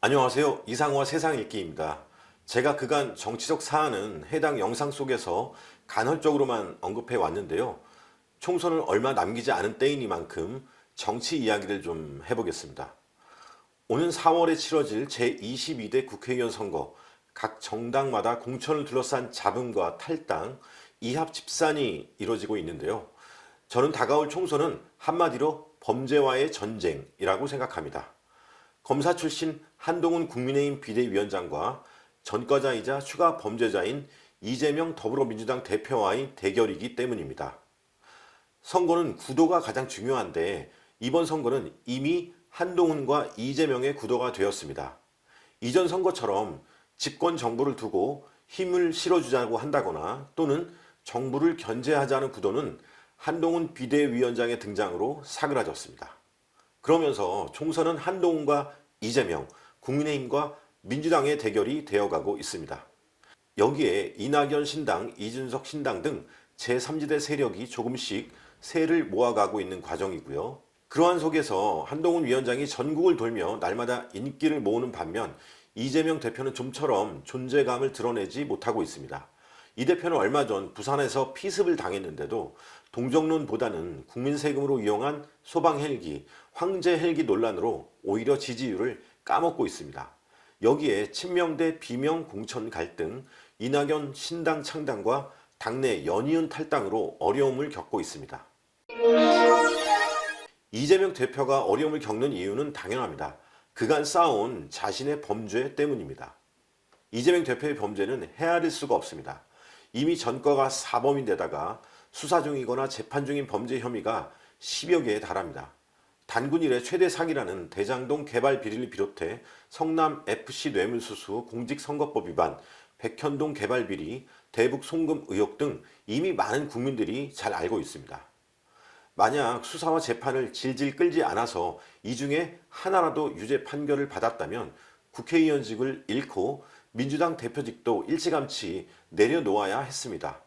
안녕하세요. 이상화 세상 읽기입니다. 제가 그간 정치적 사안은 해당 영상 속에서 간헐적으로만 언급해 왔는데요. 총선을 얼마 남기지 않은 때이니만큼 정치 이야기를 좀 해보겠습니다. 오는 4월에 치러질 제22대 국회의원 선거, 각 정당마다 공천을 둘러싼 잡음과 탈당, 이합 집산이 이뤄지고 있는데요. 저는 다가올 총선은 한마디로 범죄와의 전쟁이라고 생각합니다. 검사 출신 한동훈 국민의힘 비대위원장과 전과자이자 추가 범죄자인 이재명 더불어민주당 대표와의 대결이기 때문입니다. 선거는 구도가 가장 중요한데 이번 선거는 이미 한동훈과 이재명의 구도가 되었습니다. 이전 선거처럼 집권 정부를 두고 힘을 실어주자고 한다거나 또는 정부를 견제하자는 구도는 한동훈 비대위원장의 등장으로 사그라졌습니다. 그러면서 총선은 한동훈과 이재명, 국민의힘과 민주당의 대결이 되어가고 있습니다. 여기에 이낙연 신당, 이준석 신당 등 제3지대 세력이 조금씩 세를 모아가고 있는 과정이고요. 그러한 속에서 한동훈 위원장이 전국을 돌며 날마다 인기를 모으는 반면 이재명 대표는 좀처럼 존재감을 드러내지 못하고 있습니다. 이 대표는 얼마 전 부산에서 피습을 당했는데도 동정론보다는 국민 세금으로 이용한 소방 헬기, 황제 헬기 논란으로 오히려 지지율을 까먹고 있습니다. 여기에 친명 대 비명 공천 갈등, 이낙연 신당 창당과 당내 연이은 탈당으로 어려움을 겪고 있습니다. 이재명 대표가 어려움을 겪는 이유는 당연합니다. 그간 쌓아온 자신의 범죄 때문입니다. 이재명 대표의 범죄는 헤아릴 수가 없습니다. 이미 전과가 사범인데다가 수사 중이거나 재판 중인 범죄 혐의가 10여 개에 달합니다. 단군 이래 최대 사기라는 대장동 개발 비리를 비롯해 성남 FC 뇌물수수, 공직선거법 위반, 백현동 개발 비리, 대북 송금 의혹 등 이미 많은 국민들이 잘 알고 있습니다. 만약 수사와 재판을 질질 끌지 않아서 이 중에 하나라도 유죄 판결을 받았다면 국회의원직을 잃고 민주당 대표직도 일찌감치 내려놓아야 했습니다.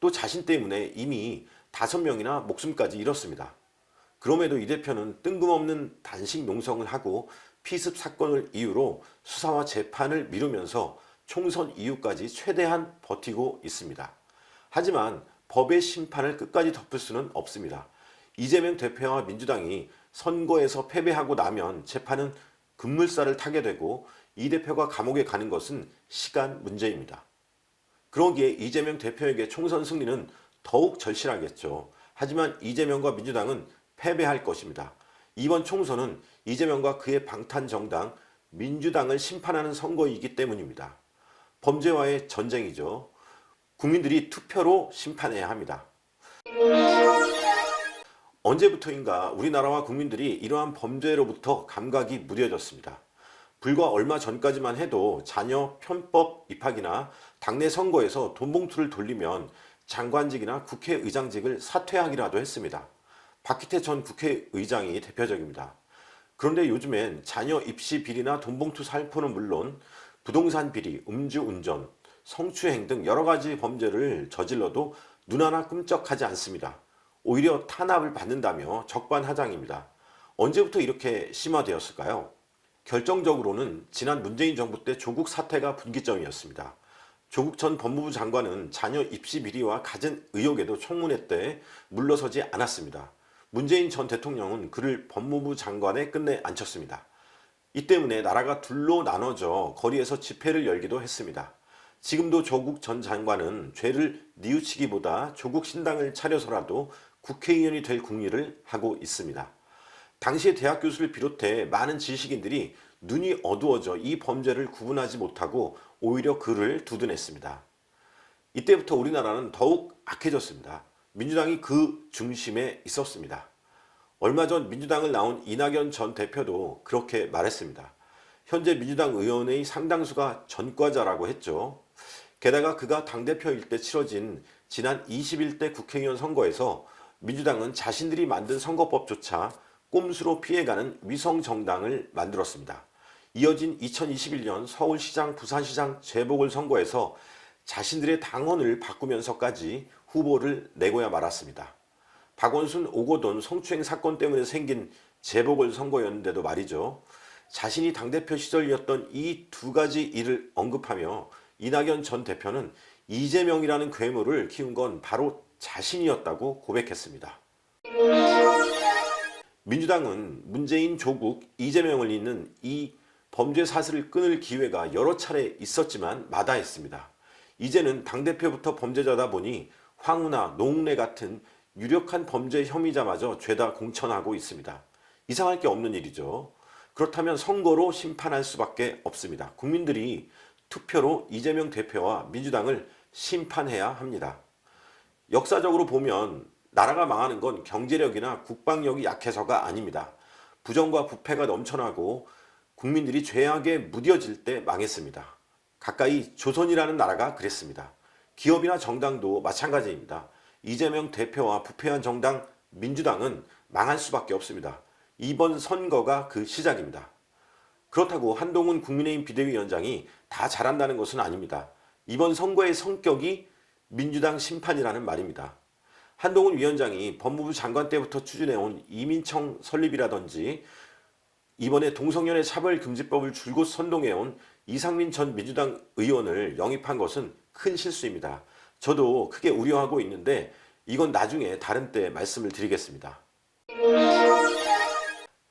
또 자신 때문에 이미 5명이나 목숨까지 잃었습니다. 그럼에도 이 대표는 뜬금없는 단식 농성을 하고 피습 사건을 이유로 수사와 재판을 미루면서 총선 이후까지 최대한 버티고 있습니다. 하지만 법의 심판을 끝까지 덮을 수는 없습니다. 이재명 대표와 민주당이 선거에서 패배하고 나면 재판은 급물살을 타게 되고 이 대표가 감옥에 가는 것은 시간 문제입니다. 그러기에 이재명 대표에게 총선 승리는 더욱 절실하겠죠. 하지만 이재명과 민주당은 패배할 것입니다. 이번 총선은 이재명과 그의 방탄정당 민주당을 심판하는 선거이기 때문입니다. 범죄와의 전쟁이죠. 국민들이 투표로 심판해야 합니다. 언제부터인가 우리나라와 국민들이 이러한 범죄로부터 감각이 무뎌졌습니다. 불과 얼마 전까지만 해도 자녀 편법 입학이나 당내 선거에서 돈봉투를 돌리면 장관직이나 국회의장직을 사퇴하기라도 했습니다. 박희태 전 국회의장이 대표적입니다. 그런데 요즘엔 자녀 입시 비리나 돈봉투 살포는 물론 부동산 비리, 음주운전, 성추행 등 여러 가지 범죄를 저질러도 눈 하나 끔쩍하지 않습니다. 오히려 탄압을 받는다며 적반하장입니다. 언제부터 이렇게 심화되었을까요? 결정적으로는 지난 문재인 정부 때 조국 사태가 분기점이었습니다. 조국 전 법무부 장관은 자녀 입시 비리와 갖은 의혹에도 청문회 때 물러서지 않았습니다. 문재인 전 대통령은 그를 법무부 장관에 끝내 앉혔습니다. 이 때문에 나라가 둘로 나눠져 거리에서 집회를 열기도 했습니다. 지금도 조국 전 장관은 죄를 뉘우치기보다 조국 신당을 차려서라도 국회의원이 될 궁리를 하고 있습니다. 당시의 대학 교수를 비롯해 많은 지식인들이 눈이 어두워져 이 범죄를 구분하지 못하고 오히려 그를 두둔했습니다. 이때부터 우리나라는 더욱 악해졌습니다. 민주당이 그 중심에 있었습니다. 얼마 전 민주당을 나온 이낙연 전 대표도 그렇게 말했습니다. 현재 민주당 의원의 상당수가 전과자라고 했죠. 게다가 그가 당대표일 때 치러진 지난 21대 국회의원 선거에서 민주당은 자신들이 만든 선거법조차 꼼수로 피해가는 위성정당을 만들었습니다. 이어진 2021년 서울시장, 부산시장 재보궐선거에서 자신들의 당원을 바꾸면서까지 후보를 내고야 말았습니다. 박원순, 오거돈 성추행 사건 때문에 생긴 재보궐선거였는데도 말이죠. 자신이 당대표 시절이었던 이 두 가지 일을 언급하며 이낙연 전 대표는 이재명이라는 괴물을 키운 건 바로 자신이었다고 고백했습니다. 민주당은 문재인, 조국, 이재명을 잇는 이 범죄 사슬을 끊을 기회가 여러 차례 있었지만 마다했습니다. 이제는 당대표부터 범죄자다 보니 황우나 노웅래 같은 유력한 범죄 혐의자마저 죄다 공천하고 있습니다. 이상할 게 없는 일이죠. 그렇다면 선거로 심판할 수밖에 없습니다. 국민들이 투표로 이재명 대표와 민주당을 심판해야 합니다. 역사적으로 보면 나라가 망하는 건 경제력이나 국방력이 약해서가 아닙니다. 부정과 부패가 넘쳐나고 국민들이 죄악에 무뎌질 때 망했습니다. 가까이 조선이라는 나라가 그랬습니다. 기업이나 정당도 마찬가지입니다. 이재명 대표와 부패한 정당 민주당은 망할 수밖에 없습니다. 이번 선거가 그 시작입니다. 그렇다고 한동훈 국민의힘 비대위원장이 다 잘한다는 것은 아닙니다. 이번 선거의 성격이 민주당 심판이라는 말입니다. 한동훈 위원장이 법무부 장관 때부터 추진해온 이민청 설립이라든지 이번에 동성연애 차별금지법을 줄곧 선동해온 이상민 전 민주당 의원을 영입한 것은 큰 실수입니다. 저도 크게 우려하고 있는데 이건 나중에 다른 때 말씀을 드리겠습니다.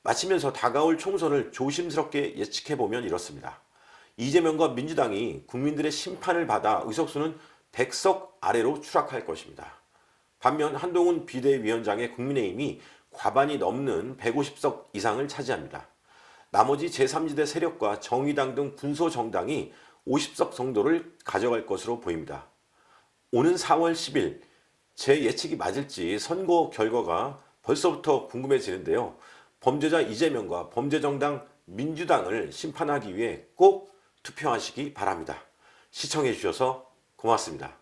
마치면서 다가올 총선을 조심스럽게 예측해보면 이렇습니다. 이재명과 민주당이 국민들의 심판을 받아 의석수는 100석 아래로 추락할 것입니다. 반면 한동훈 비대위원장의 국민의힘이 과반이 넘는 150석 이상을 차지합니다. 나머지 제3지대 세력과 정의당 등 군소정당이 50석 정도를 가져갈 것으로 보입니다. 오는 4월 10일 제 예측이 맞을지 선거 결과가 벌써부터 궁금해지는데요. 범죄자 이재명과 범죄정당 민주당을 심판하기 위해 꼭 투표하시기 바랍니다. 시청해 주셔서 고맙습니다.